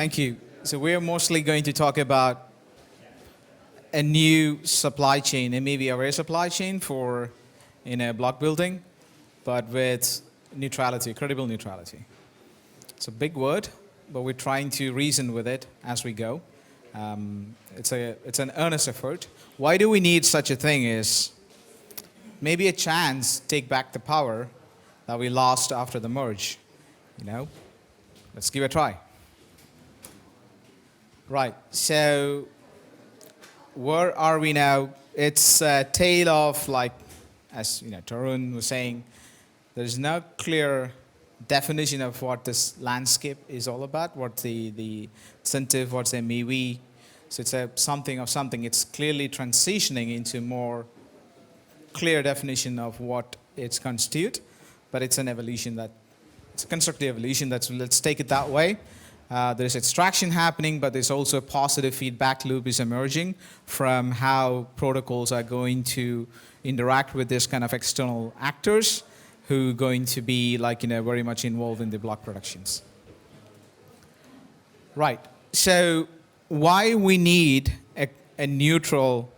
Thank you. So we're mostly going to talk about a new supply chain, a MEV array supply chain for block building, but with neutrality, credible neutrality. It's a big word, but we're trying to reason with it as we go. It's an earnest effort. Why do we need such a thing is maybe a chance to take back the power that we lost after the merge. Let's give it a try. Right, so where are we now? It's a tale of, as Tarun was saying, there's no clear definition of what this landscape is all about, what the incentive, what's the MEV. So it's a something of something. It's clearly transitioning into more clear definition of what it's constitute, but it's an evolution it's a constructive evolution. Let's take it that way. There's extraction happening, but there's also a positive feedback loop is emerging from how protocols are going to interact with this kind of external actors who are going to be very much involved in the block productions. Right. So why we need a neutral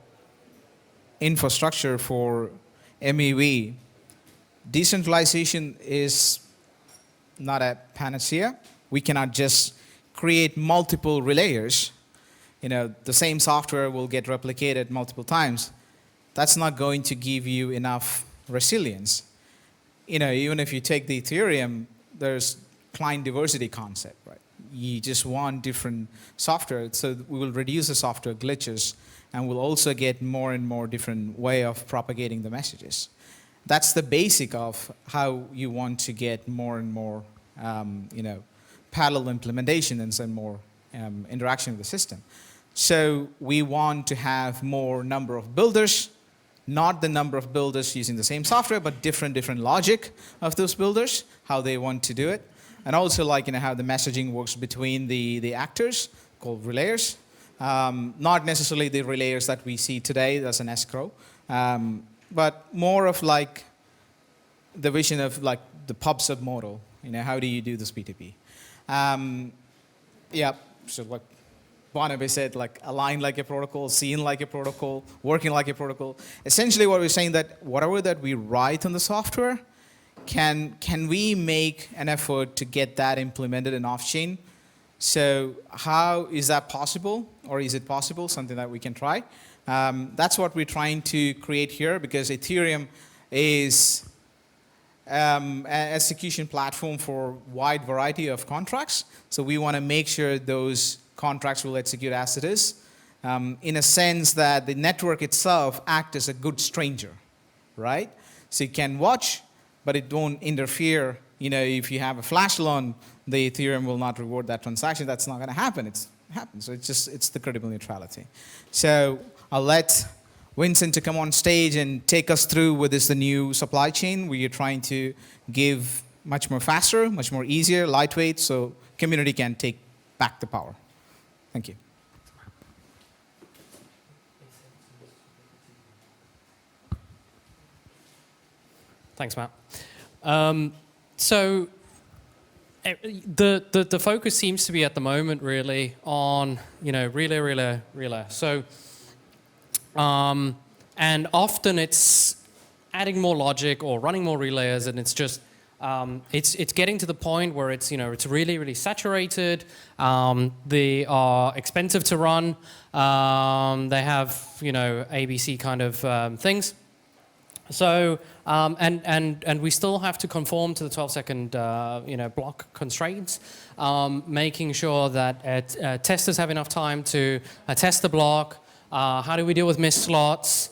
infrastructure for MEV? Decentralization is not a panacea. We cannot just create multiple relayers. The same software will get replicated multiple times. That's not going to give you enough resilience. Even if you take the Ethereum, there's client diversity concept, right? You just want different software, so we will reduce the software glitches, and we'll also get more and more different way of propagating the messages. That's the basic of how you want to get more and more, parallel implementation and some more interaction with the system. So we want to have more number of builders, not the number of builders using the same software, but different logic of those builders, how they want to do it. And also how the messaging works between the actors called relayers. Not necessarily the relayers that we see today, that's an escrow, but more of the vision of the pub/sub model. How do you do this P2P? So Barnaby said, align like a protocol, seen like a protocol, working like a protocol. Essentially what we're saying that whatever that we write on the software, can we make an effort to get that implemented in off-chain? So how is that possible, or is it possible, something that we can try? That's what we're trying to create here, because Ethereum is an execution platform for a wide variety of contracts. So we want to make sure those contracts will execute as it is, in a sense that the network itself acts as a good stranger, right? So you can watch, but it won't interfere. If you have a flash loan, the Ethereum will not reward that transaction. That's not going to happen. It happens. So it's the credible neutrality. So I'll let Vincent to come on stage and take us through what is the new supply chain we are trying to give much more faster, much more easier, lightweight, so community can take back the power. Thank you. Thanks, Matt. So the focus seems to be at the moment really on relay. So and often it's adding more logic or running more relayers, and it's just it's getting to the point where it's it's really saturated. They are expensive to run. They have ABC kind of things. So and we still have to conform to the 12-second block constraints, making sure that testers have enough time to test the block. How do we deal with missed slots?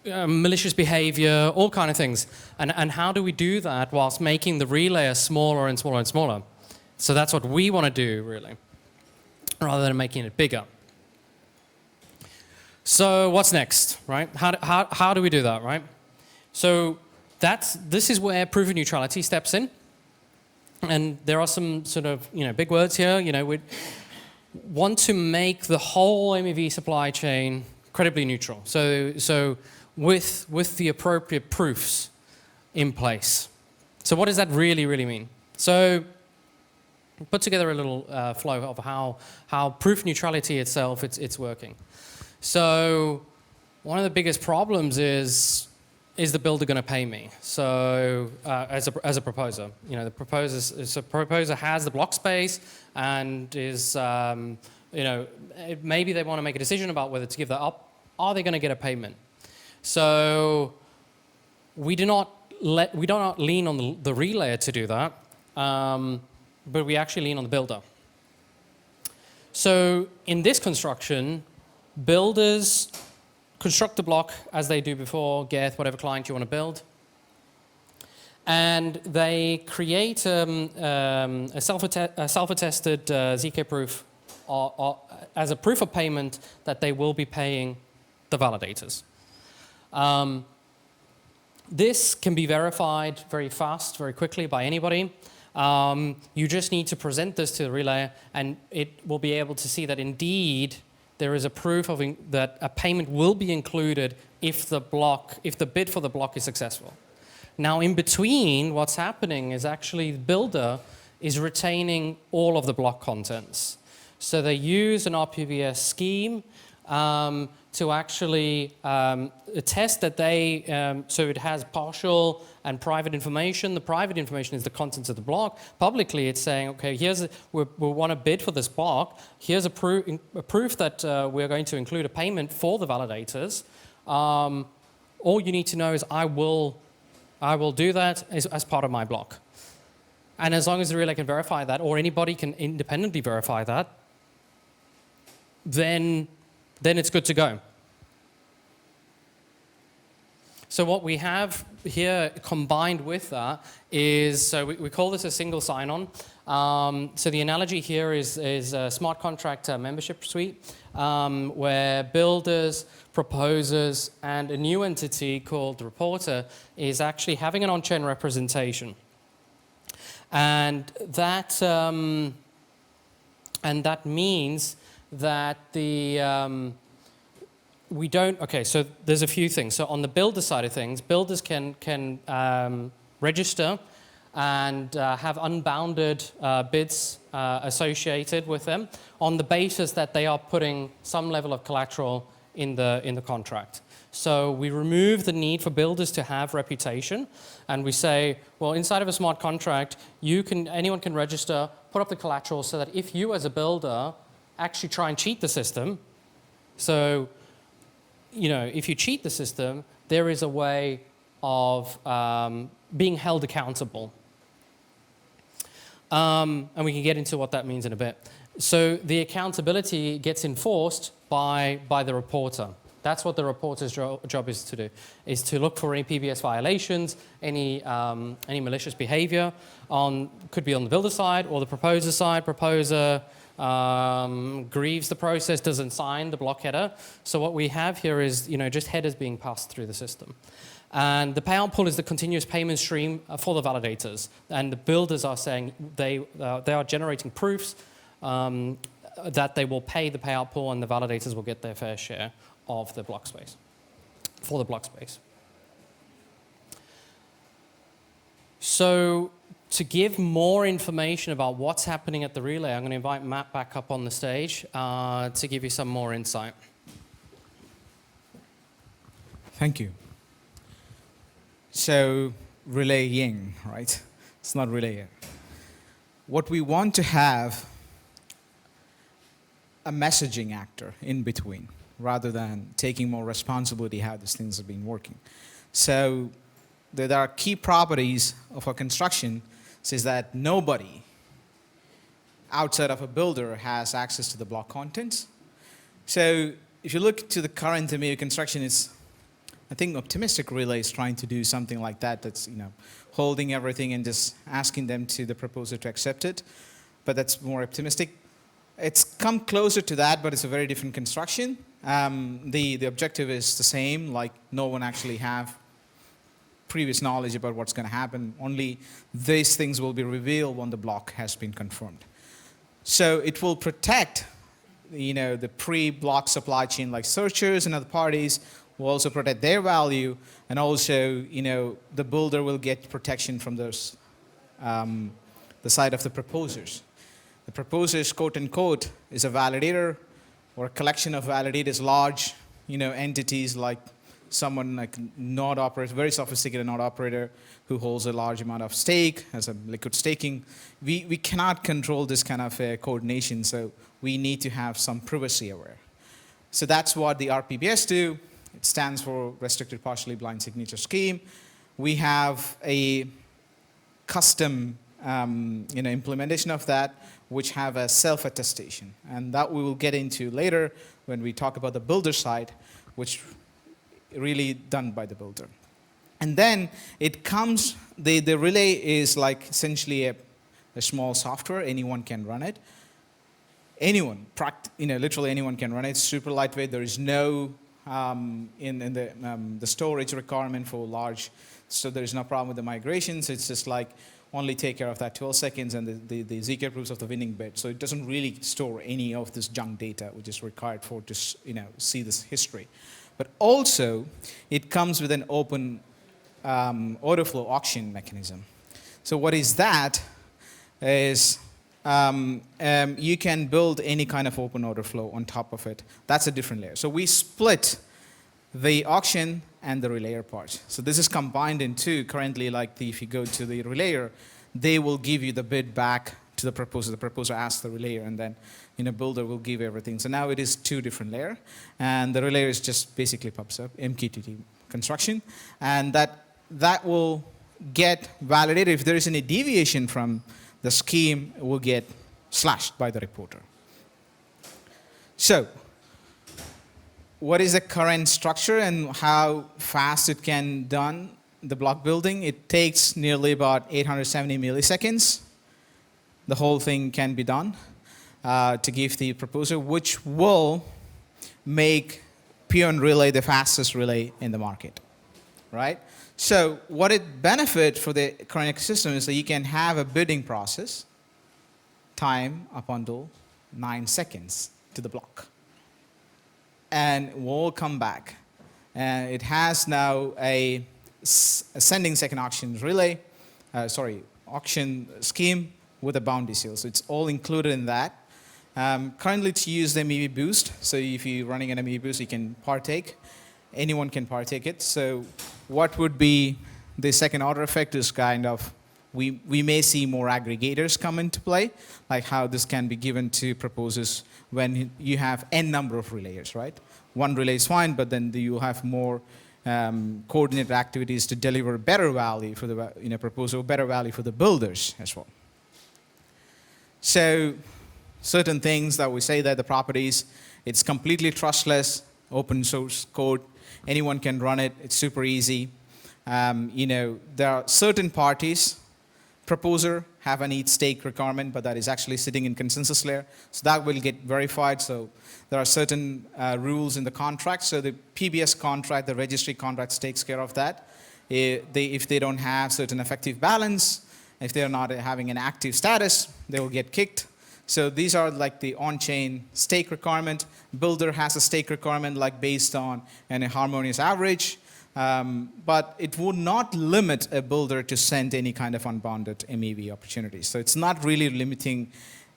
Malicious behavior, all kind of things. And how do we do that whilst making the relayer smaller and smaller and smaller? So that's what we want to do, really, rather than making it bigger. So what's next, right? How do we do that, right? So this is where proof of neutrality steps in. And there are some sort of big words here. We want to make the whole MEV supply chain credibly neutral. So with the appropriate proofs in place. So what does that really mean? So put together a little flow of how proof neutrality itself it's working. So one of the biggest problems is the builder going to pay me? So as a proposer, you know, the proposer has the block space and is you know, maybe they want to make a decision about whether to give that up. Are they going to get a payment? So we do not lean on the relayer to do that, but we actually lean on the builder. So in this construction, builders construct the block as they do before, Geth, whatever client you want to build. And they create a self-attested ZK proof as a proof of payment that they will be paying the validators. This can be verified very fast, very quickly by anybody. You just need to present this to the relay, and it will be able to see that indeed there is a proof of that a payment will be included if the bid for the block is successful. Now, in between, what's happening is actually the builder is retaining all of the block contents. So they use an RBBS scheme to actually attest that so it has partial and private information. The private information is the contents of the block. Publicly, it's saying, okay, we want to bid for this block. Here's a proof that we're going to include a payment for the validators. All you need to know is I will do that as part of my block. And as long as the relay can verify that, or anybody can independently verify that, then it's good to go. So what we have here combined with that is, so we call this a single sign-on. So the analogy here is a smart contract membership suite, where builders, proposers, and a new entity called the reporter is actually having an on-chain representation. And that means that we don't, okay, so there's a few things. So on the builder side of things, builders can register and have unbounded bids associated with them on the basis that they are putting some level of collateral in the contract. So we remove the need for builders to have reputation, and we say, well, inside of a smart contract, anyone can register, put up the collateral, so that if you as a builder actually try and cheat the system, so you know, if you cheat the system, there is a way of being held accountable. And we can get into what that means in a bit. So the accountability gets enforced by the reporter. That's what the reporter's job is to do, is to look for any PBS violations, any malicious behavior, could be on the builder side or the proposer side. Proposer grieves the process, doesn't sign the block header. So what we have here is, you know, just headers being passed through the system. And the payout pool is the continuous payment stream for the validators. And the builders are saying they are generating proofs that they will pay the payout pool, and the validators will get their fair share of the block space, for the block space. So to give more information about what's happening at the relay, I'm going to invite Matt back up on the stage to give you some more insight. Thank you. So relaying, right? It's not relaying. What we want to have a messaging actor in between, rather than taking more responsibility how these things have been working. So there are key properties of our construction, says that nobody outside of a builder has access to the block contents. So if you look to the current MEV construction, it's, I think Optimistic Relay is trying to do something like that, that's, you know, holding everything and just asking them to the proposer to accept it, but that's more optimistic. It's come closer to that, but it's a very different construction. The objective is the same, like no one actually have previous knowledge about what's going to happen. Only these things will be revealed when the block has been confirmed. So it will protect, you know, the pre-block supply chain, like searchers and other parties will also protect their value, and also, you know, the builder will get protection from those, the side of the proposers. The proposer, quote unquote, is a validator or a collection of validators, large, entities like someone like node operator, very sophisticated node operator who holds a large amount of stake, has a liquid staking. We cannot control this kind of coordination, so we need to have some privacy aware. So that's what the RBBS do. It stands for Restricted Partially Blind Signature Scheme. We have a custom implementation of that, which have a self-attestation. And that we will get into later when we talk about the builder side, which really done by the builder. And then it comes, the relay is like essentially a small software. Anyone can run it. Anyone, literally anyone can run it. It's super lightweight. There is no the storage requirement for large, so there is no problem with the migrations. It's just like only take care of that 12 seconds and the ZK proofs of the winning bid. So it doesn't really store any of this junk data, which is required for to see this history. But also, it comes with an open order flow auction mechanism. So what is that? Is you can build any kind of open order flow on top of it. That's a different layer. So we split the auction and the relayer part. So this is combined in two. Currently, if you go to the relayer, they will give you the bid back to the proposer. The proposer asks the relayer, and then builder will give everything. So now it is two different layers, and the relayer is just basically pubs up MQTT construction, and that will get validated. If there is any deviation from the scheme, it will get slashed by the reporter. So what is the current structure and how fast it can done the block building? It takes nearly about 870 milliseconds. The whole thing can be done to give the proposer, which will make Peon Relay the fastest relay in the market, right? So what it benefits for the current ecosystem is that you can have a bidding process, time up until 9 seconds to the block. And we'll come back. And it has now a ascending second auction relay, auction scheme with a bounty seal. So it's all included in that. Currently it's used MEV boost. So if you're running an MEV boost, you can partake. Anyone can partake it. So what would be the second order effect is kind of, we may see more aggregators come into play, like how this can be given to proposers when you have n number of relayers, right? One relay is fine, but then you have more coordinated activities to deliver better value for the proposer, better value for the builders as well. So certain things that we say that the properties, it's completely trustless, open source code, anyone can run it, it's super easy. There are certain parties, proposer have an ETH stake requirement, but that is actually sitting in consensus layer. So that will get verified. So there are certain rules in the contract. So the PBS contract, the registry contract takes care of that. If they don't have certain effective balance, if they're not having an active status, they will get kicked. So these are like the on-chain stake requirement. Builder has a stake requirement like based on a harmonious average. But it would not limit a builder to send any kind of unbounded MEV opportunities. So it's not really limiting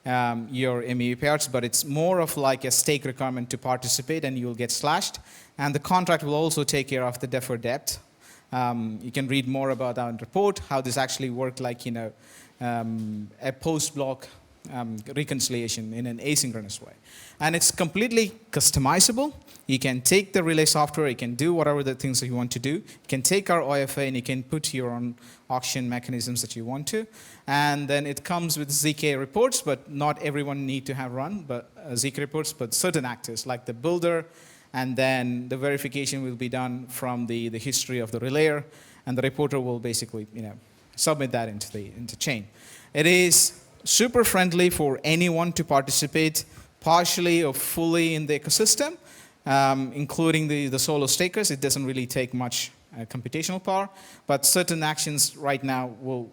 your MEV payouts, but it's more of like a stake requirement to participate and you'll get slashed. And the contract will also take care of the deferred debt. You can read more about that in the report, how this actually worked like, a post-block reconciliation in an asynchronous way. And it's completely customizable. You can take the relay software, you can do whatever the things that you want to do. You can take our OFA and you can put your own auction mechanisms that you want to. And then it comes with ZK reports, but not everyone need to have run but ZK reports, but certain actors like the builder, and then the verification will be done from the history of the relayer, and the reporter will basically submit that into the chain. It is super friendly for anyone to participate partially or fully in the ecosystem, including the solo stakers. It doesn't really take much computational power, but certain actions right now will,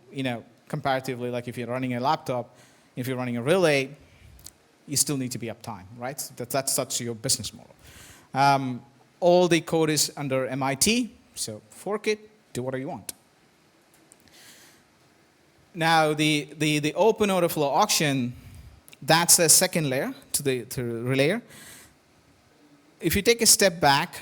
comparatively, like if you're running a laptop, if you're running a relay, you still need to be uptime, right? That's such your business model. All the code is under MIT, so fork it, do whatever you want. Now, the open order flow auction that's a second layer to the relayer. If you take a step back,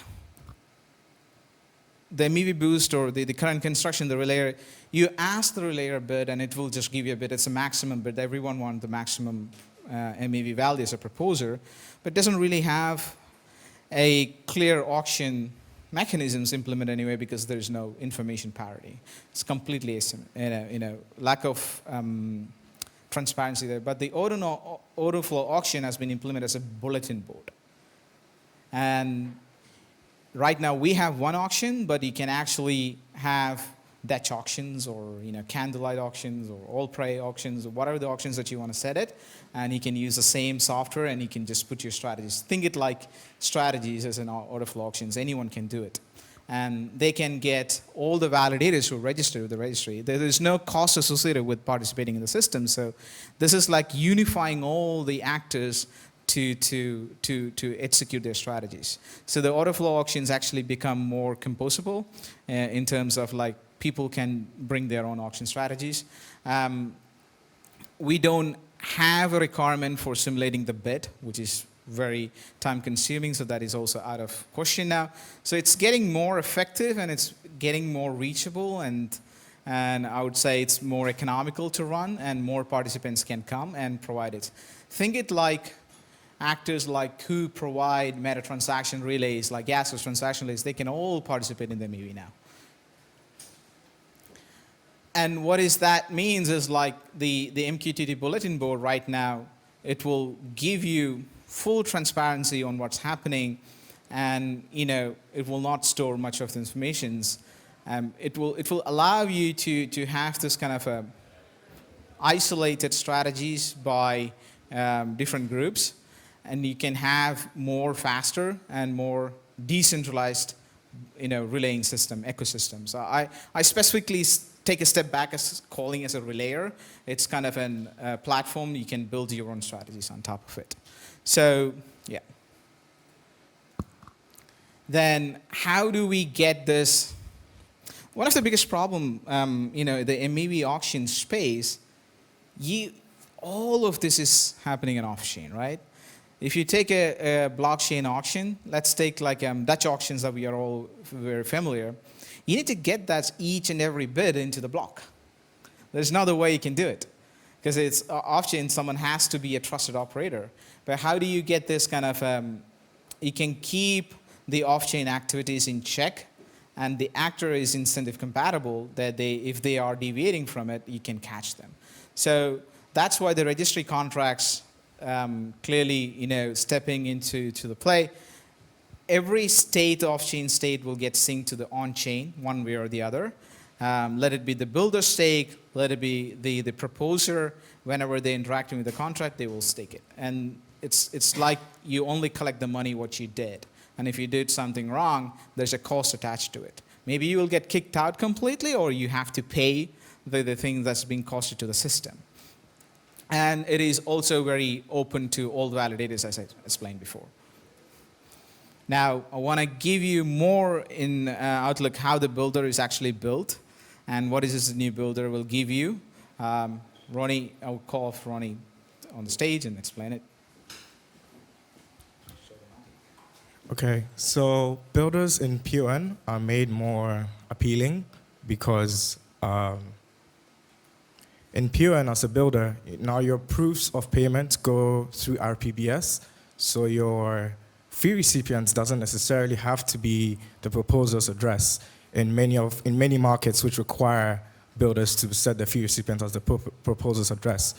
the MEV boost or the current construction, the relayer, you ask the relayer a bid and it will just give you a bid. It's a maximum bid. Everyone wants the maximum MEV value as a proposer, but doesn't really have a clear auction mechanisms implemented anyway because there is no information parity. It's completely lack of transparency there. But the order flow auction has been implemented as a bulletin board. And right now we have one auction, but you can actually have Dutch auctions or candlelight auctions or all prey auctions or whatever the auctions that you want to set it, and you can use the same software and you can just put your strategies. Think it like strategies as an order flow auctions. Anyone can do it. And they can get all the validators who register with the registry. There is no cost associated with participating in the system. So this is like unifying all the actors to execute their strategies. So the order flow auctions actually become more composable in terms of like people can bring their own auction strategies. We don't have a requirement for simulating the bid, which is very time consuming, so that is also out of question now. So it's getting more effective and it's getting more reachable, and I would say it's more economical to run and more participants can come and provide it. Think it like actors like who provide meta transaction relays, like gaseous transaction relays, they can all participate in the MEV now. And what is that means is like the MQTT bulletin board right now, it will give you full transparency on what's happening, and it will not store much of the information. It will allow you to have this kind of isolated strategies by different groups, and you can have more faster and more decentralized relaying system ecosystems. I specifically take a step back as calling as a relayer. It's kind of a platform. You can build your own strategies on top of it. So, yeah. Then how do we get this? One of the biggest problem, the MEV auction space, all of this is happening in off-chain, right? If you take a blockchain auction, let's take like Dutch auctions that we are all very familiar. You need to get that each and every bid into the block. There's no other way you can do it. Because it's off-chain, someone has to be a trusted operator. But how do you get this kind of, you can keep the off-chain activities in check, and the actor is incentive compatible, that if they are deviating from it, you can catch them. So that's why the registry contracts clearly, stepping into the play. Every state, off-chain state, will get synced to the on-chain one way or the other. Let it be the builder stake, let it be the proposer. Whenever they're interacting with the contract, they will stake it. And it's like you only collect the money what you did. And if you did something wrong, there's a cost attached to it. Maybe you will get kicked out completely, or you have to pay the thing that's being costed to the system. And it is also very open to all the validators, as I explained before. Now, I want to give you more in Outlook how the builder is actually built and what is this new builder will give you. Ronny, I'll call off Ronny on the stage and explain it. Okay, so builders in PON are made more appealing because in PON as a builder, now your proofs of payment go through RBBS, so your fee recipients doesn't necessarily have to be the proposer's address in many markets which require builders to set the fee recipient as the proposer's address.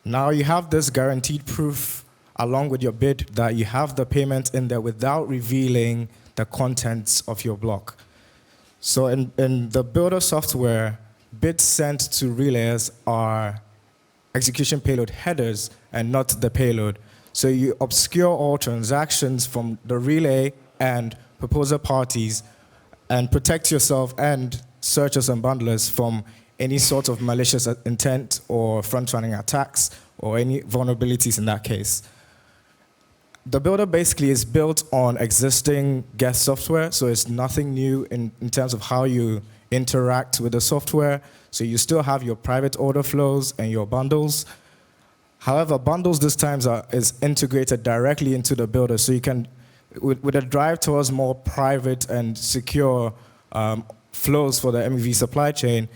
Now you have this guaranteed proof along with your bid that you have the payment in there without revealing the contents of your block. So in the builder software, bids sent to relayers are execution payload headers and not the payload. So you obscure all transactions from the relay and proposer parties and protect yourself and searchers and bundlers from any sort of malicious intent or front-running attacks or any vulnerabilities in that case. The builder basically is built on existing guest software, so it's nothing new in terms of how you interact with the software. So you still have your private order flows and your bundles. However, bundles this time is integrated directly into the builder, so you can, with a drive towards more private and secure flows for the MEV supply chain,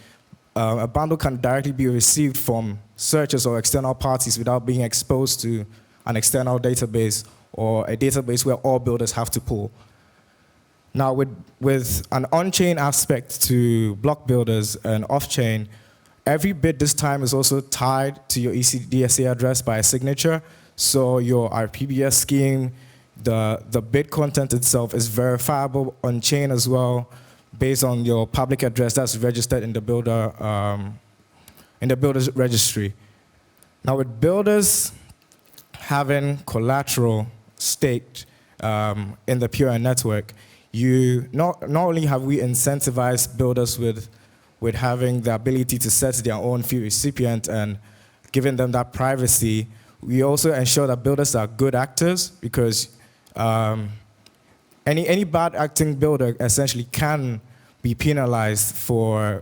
a bundle can directly be received from searchers or external parties without being exposed to an external database or a database where all builders have to pull. Now, with an on-chain aspect to block builders and off-chain, every bit this time is also tied to your ECDSA address by a signature. So your RBBS scheme, the bit content itself is verifiable on-chain as well, based on your public address that's registered in the builder's registry. Now, with builders having collateral staked in the PON network, not only have we incentivized builders with having the ability to set their own fee recipient and giving them that privacy, we also ensure that builders are good actors, because any bad acting builder essentially can be penalized for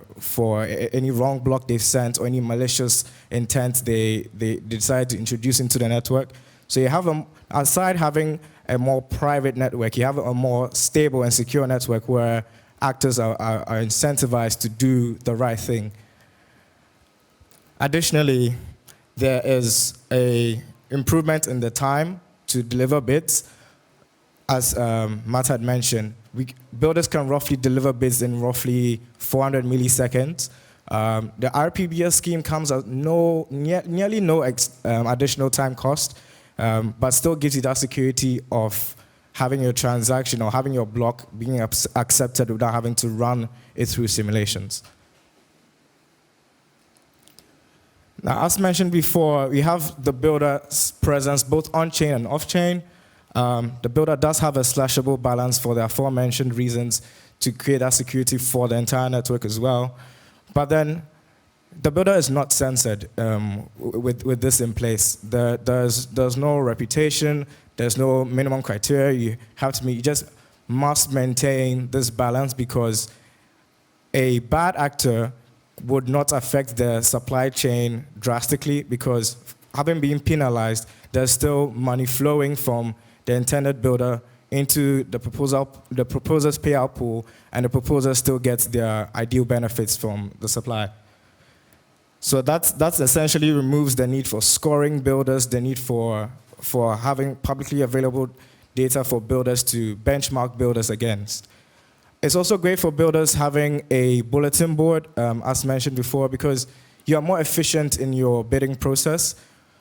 any wrong block they've sent or any malicious intent they decide to introduce into the network. So you have aside having a more private network, you have a more stable and secure network where actors are incentivized to do the right thing. Additionally, there is an improvement in the time to deliver bits. As Matt had mentioned, builders can roughly deliver bits in roughly 400 milliseconds. The RBBS scheme comes at nearly no additional time cost, but still gives you that security of having your transaction or having your block being accepted without having to run it through simulations. Now, as mentioned before, we have the builder's presence both on-chain and off-chain. The builder does have a slashable balance for the aforementioned reasons to create that security for the entire network as well. But then the builder is not censored with this in place. There's no reputation, there's no minimum criteria you have to meet. You just must maintain this balance, because a bad actor would not affect the supply chain drastically, because having been penalized, there's still money flowing from the intended builder into the proposer's payout pool, and the proposer still gets their ideal benefits from the supply. So that's essentially removes the need for scoring builders, the need for having publicly available data for builders to benchmark builders against. It's also great for builders having a bulletin board, as mentioned before, because you're more efficient in your bidding process.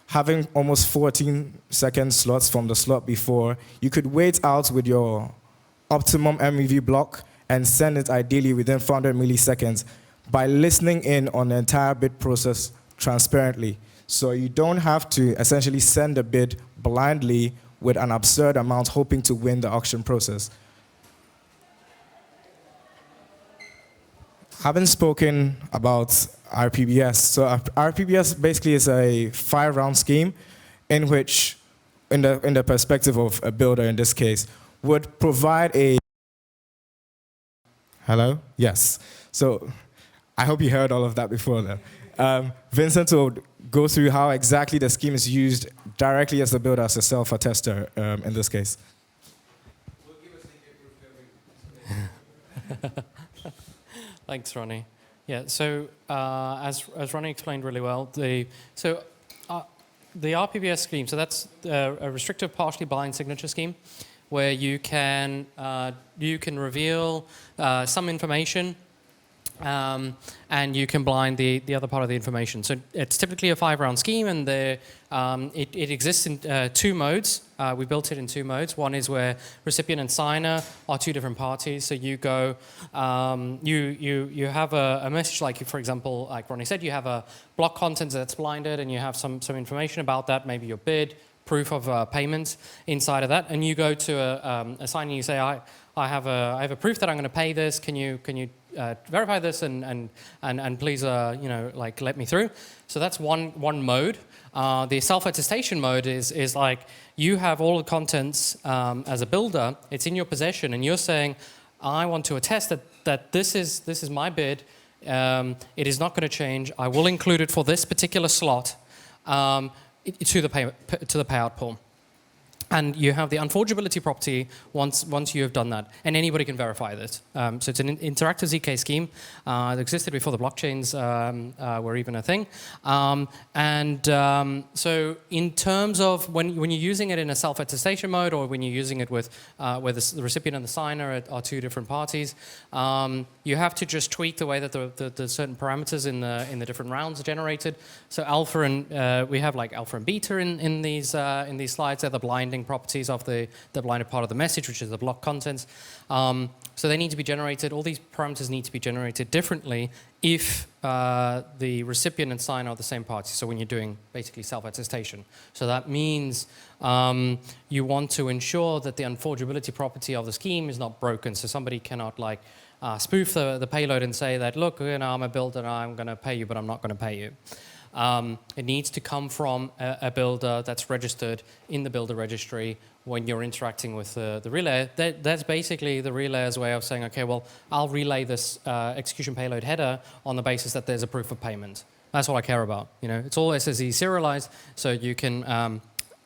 Having almost 14-second slots from the slot before, you could wait out with your optimum MEV block and send it ideally within 400 milliseconds by listening in on the entire bid process transparently. So you don't have to essentially send a bid blindly with an absurd amount hoping to win the auction process. Having spoken about RBBS, so RBBS basically is a 5-round scheme in which, in the perspective of a builder in this case, would provide a... Hello? Yes. So I hope you heard all of that before though. Vincent will go through how exactly the scheme is used directly as the builder, as a self-attester in this case. Thanks, Ronny. Yeah, so as Ronny explained really well, the RBBS scheme, so that's a restrictive partially blind signature scheme where you can reveal some information and you can blind the other part of the information. So it's typically a 5-round scheme, and it exists in 2 modes. We built it in 2 modes. One is where recipient and signer are 2 different parties. So you go, you have a message, like, for example, like Ronny said, you have a block content that's blinded, and you have some information about that, maybe your bid, proof of payment inside of that, and you go to a signer and you say, I have a proof that I'm going to pay this. Can you verify this and please like let me through? So that's one mode. The self-attestation mode is like you have all the contents as a builder. It's in your possession, and you're saying, I want to attest that this is my bid. It is not going to change. I will include it for this particular slot. to the payout pool. And you have the unforgeability property once you have done that, and anybody can verify this. So it's an interactive ZK scheme that existed before the blockchains were even a thing. So in terms of when you're using it in a self-attestation mode, or when you're using it with where the recipient and the signer are two different parties, you have to just tweak the way that the certain parameters in the different rounds are generated. So alpha and we have like alpha and beta in these slides. They're the blinding properties of the blinded part of the message, which is the block contents. So they need to be generated. All these parameters need to be generated differently if the recipient and signer are the same party. So when you're doing basically self-attestation. So that means you want to ensure that the unforgeability property of the scheme is not broken. So somebody cannot like spoof the payload and say that, look, you know, I'm a builder and I'm going to pay you, but I'm not going to pay you. It needs to come from a builder that's registered in the builder registry when you're interacting with the relay. That's basically the relayer's way of saying, okay, well, I'll relay this execution payload header on the basis that there's a proof of payment. That's all I care about. You know, it's all SSE serialized, so you can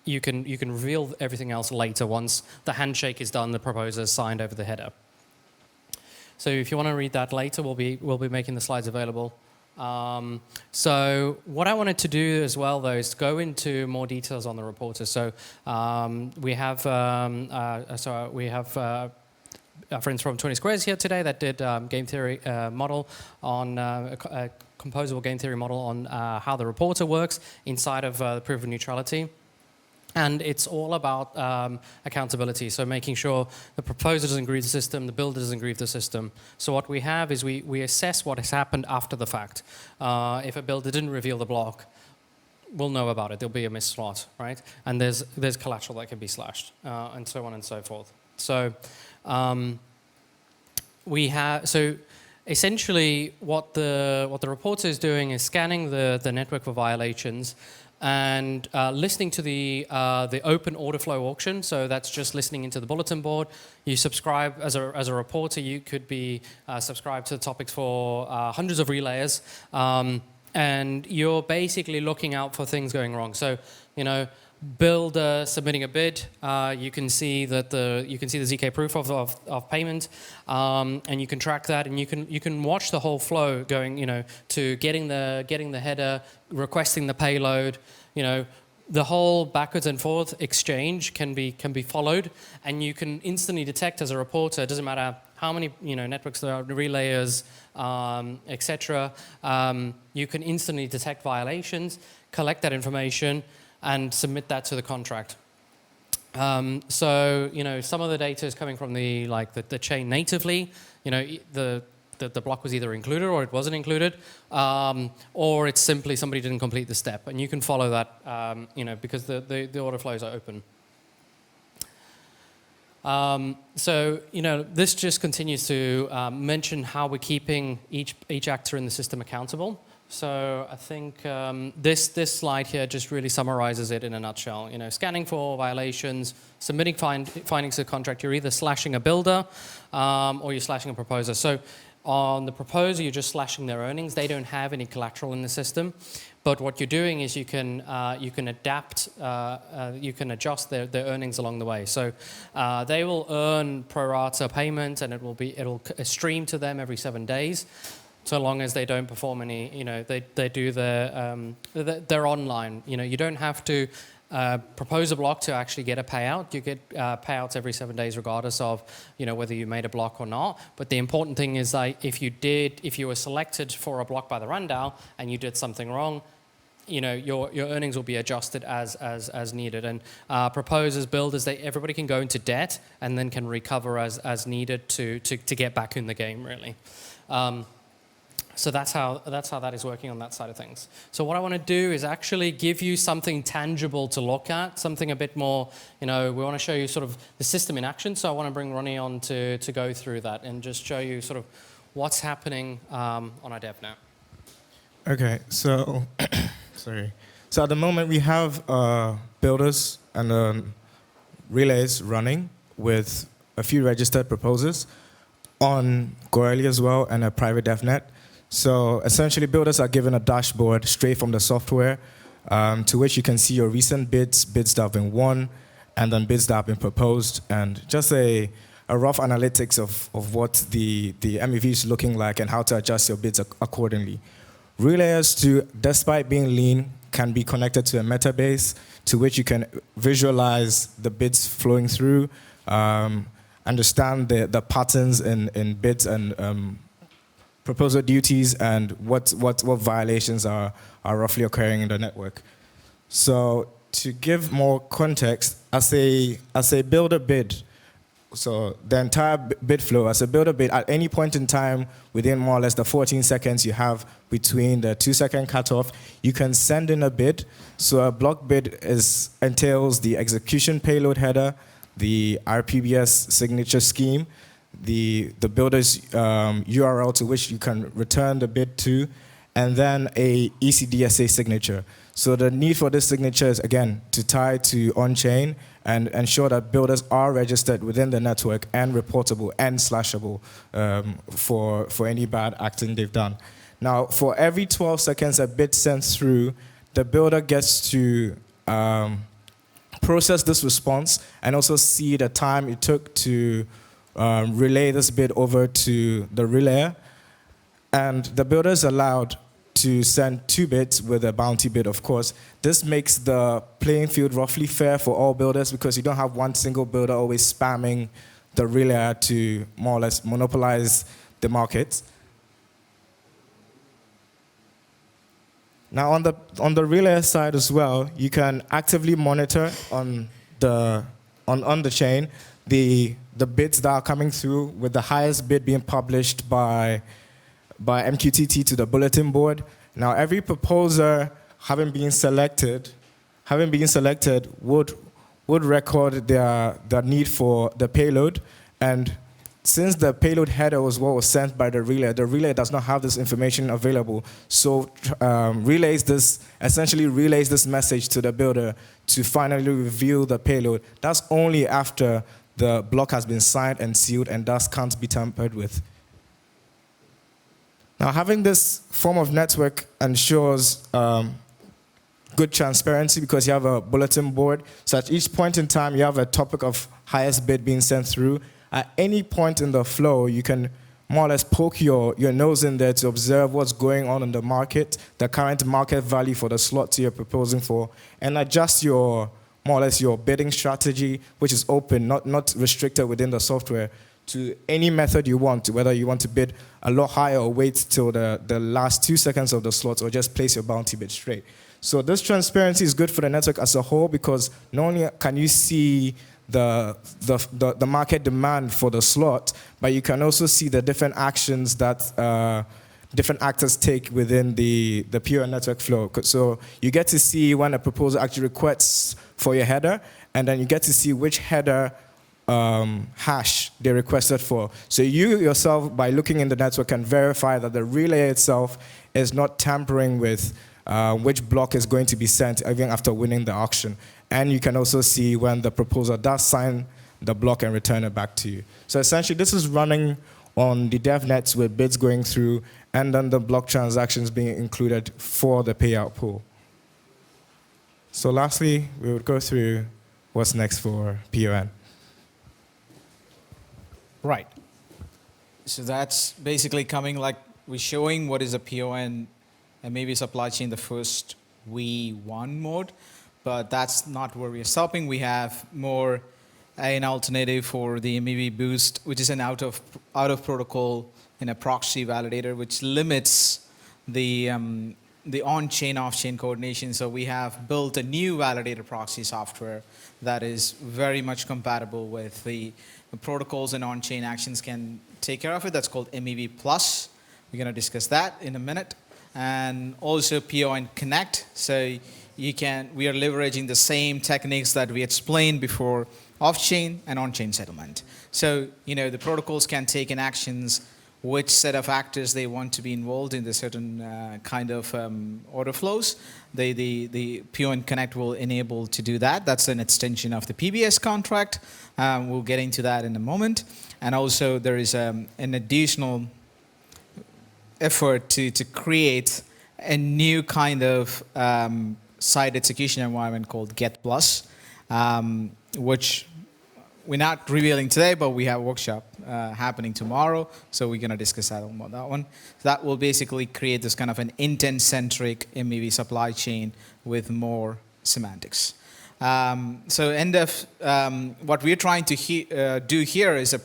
reveal everything else later once the handshake is done, the proposer is signed over the header. So if you want to read that later, we'll be making the slides available. So what I wanted to do as well, though, is go into more details on the reporter. So we have friends from 20 Squares here today that did game theory model on a composable game theory model on how the reporter works inside of the Proof of Neutrality. And it's all about accountability, so making sure the proposer doesn't grieve the system, the builder doesn't grieve the system. So what we have is we assess what has happened after the fact. If a builder didn't reveal the block, we'll know about it. There'll be a missed slot, right? And there's collateral that can be slashed, and so on and so forth. So essentially what the reporter is doing is scanning the network for violations, and listening to the open order flow auction. So that's just listening into the bulletin board. You subscribe as a reporter. You could be subscribed to the topics for hundreds of relayers, and you're basically looking out for things going wrong. So, you know, builder submitting a bid, you can see the ZK proof of payment, and you can track that, and you can watch the whole flow going, you know, to getting the header, requesting the payload, you know, the whole backwards and forth exchange can be followed, and you can instantly detect as a reporter. It doesn't matter how many, you know, networks there are, relayers, etc. You can instantly detect violations, collect that information, and submit that to the contract. So, you know, some of the data is coming from the chain natively. You know, the block was either included or it wasn't included, or it's simply somebody didn't complete the step, and you can follow that, you know, because the order flows are open. So, you know, this just continues to mention how we're keeping each actor in the system accountable. So I think this slide here just really summarizes it in a nutshell. You know, scanning for violations, submitting findings to the contract. You're either slashing a builder or you're slashing a proposer. So on the proposer, you're just slashing their earnings. They don't have any collateral in the system. But what you're doing is you can adapt, you can adjust their earnings along the way. So they will earn pro rata payment, and it'll stream to them every 7 days. So long as they don't perform any, you know, they do they're online. You know, you don't have to propose a block to actually get a payout. You get payouts every 7 days, regardless of, you know, whether you made a block or not. But the important thing is that if you were selected for a block by the rundown and you did something wrong, you know, your earnings will be adjusted as needed. And proposers, builders, everybody can go into debt and then can recover as needed to get back in the game, really. So that's how that is working on that side of things. So what I want to do is actually give you something tangible to look at, something a bit more, you know, we want to show you sort of the system in action. So I want to bring Ronny on to go through that and just show you sort of what's happening on our DevNet. Okay, so, sorry. So at the moment we have builders and relays running with a few registered proposers on Goerli as well and a private DevNet. So essentially, builders are given a dashboard straight from the software to which you can see your recent bids, bids that have been won, and then bids that have been proposed, and just a rough analytics of what the MEV is looking like and how to adjust your bids accordingly. Relayers, despite being lean, can be connected to a metabase to which you can visualize the bids flowing through, understand the patterns in bids and proposal duties, and what violations are roughly occurring in the network. So to give more context, as a builder bid, so the entire bid flow, as a builder bid, at any point in time within more or less the 14 seconds you have between the 2-second cutoff, you can send in a bid. So a block bid entails the execution payload header, the RBBS signature scheme, the builder's URL to which you can return the bid to, and then a ECDSA signature. So the need for this signature is, again, to tie to on-chain and ensure that builders are registered within the network and reportable and slashable for any bad acting they've done. Now, for every 12 seconds a bid sends through, the builder gets to process this response and also see the time it took to relay this bid over to the relayer. And the builder is allowed to send 2 bids with a bounty bid, of course. This makes the playing field roughly fair for all builders because you don't have one single builder always spamming the relayer to more or less monopolize the market. Now, on the relayer side as well, you can actively monitor on the chain the bids that are coming through, with the highest bid being published by MQTT to the bulletin board. Now, every proposer having been selected would record their need for the payload. And since the payload header was what was sent by the relay does not have this information available. So essentially relays this message to the builder to finally reveal the payload. That's only after the block has been signed and sealed and thus can't be tampered with. Now, having this form of network ensures good transparency because you have a bulletin board. So at each point in time, you have a topic of highest bid being sent through. At any point in the flow, you can more or less poke your nose in there to observe what's going on in the market, the current market value for the slot you're proposing for, and adjust more or less your bidding strategy, which is open, not restricted within the software, to any method you want, whether you want to bid a lot higher or wait till the last 2 seconds of the slot, or just place your bounty bid straight. So this transparency is good for the network as a whole because not only can you see the market demand for the slot, but you can also see the different actions that different actors take within the pure network flow. So you get to see when a proposer actually requests for your header, and then you get to see which header hash they requested for. So you yourself, by looking in the network, can verify that the relay itself is not tampering with which block is going to be sent even after winning the auction. And you can also see when the proposer does sign the block and return it back to you. So essentially, this is running on the DevNets with bids going through and then the block transactions being included for the payout pool. So lastly, we would go through what's next for PON. Right. So that's basically coming, like we're showing what is a PON and maybe supply chain the first V1 mode, but that's not where we're stopping. We have more an alternative for the MEV boost, which is an out of protocol in a proxy validator, which limits the on-chain, off-chain coordination. So we have built a new validator proxy software that is very much compatible with the protocols and on-chain actions can take care of it. That's called MEV Plus. We're going to discuss that in a minute. And also PON Connect. So we are leveraging the same techniques that we explained before, off-chain and on-chain settlement. So, the protocols can take in actions which set of actors they want to be involved in the certain kind of order flows. The PON Connect will enable to do that. That's an extension of the PBS contract. We'll get into that in a moment. And also there is an additional effort to create a new kind of site execution environment called Get Plus, which we're not revealing today, but we have a workshop happening tomorrow, so we're going to discuss that one. So that will basically create this kind of an intent-centric MEV supply chain with more semantics. So end of what we're trying to do here is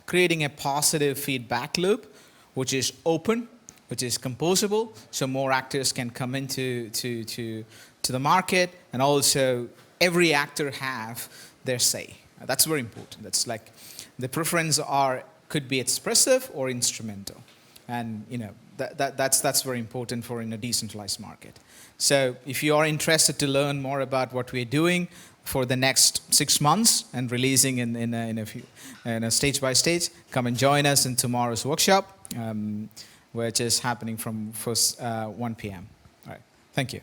creating a positive feedback loop, which is open, which is composable, so more actors can come into to the market, and also every actor have their say. That's very important. That's like the preference could be expressive or instrumental, and that's very important for in a decentralized market. So if you are interested to learn more about what we're doing for the next 6 months and releasing in a stage by stage, come and join us in tomorrow's workshop, which is happening from 1 p.m. All right. Thank you.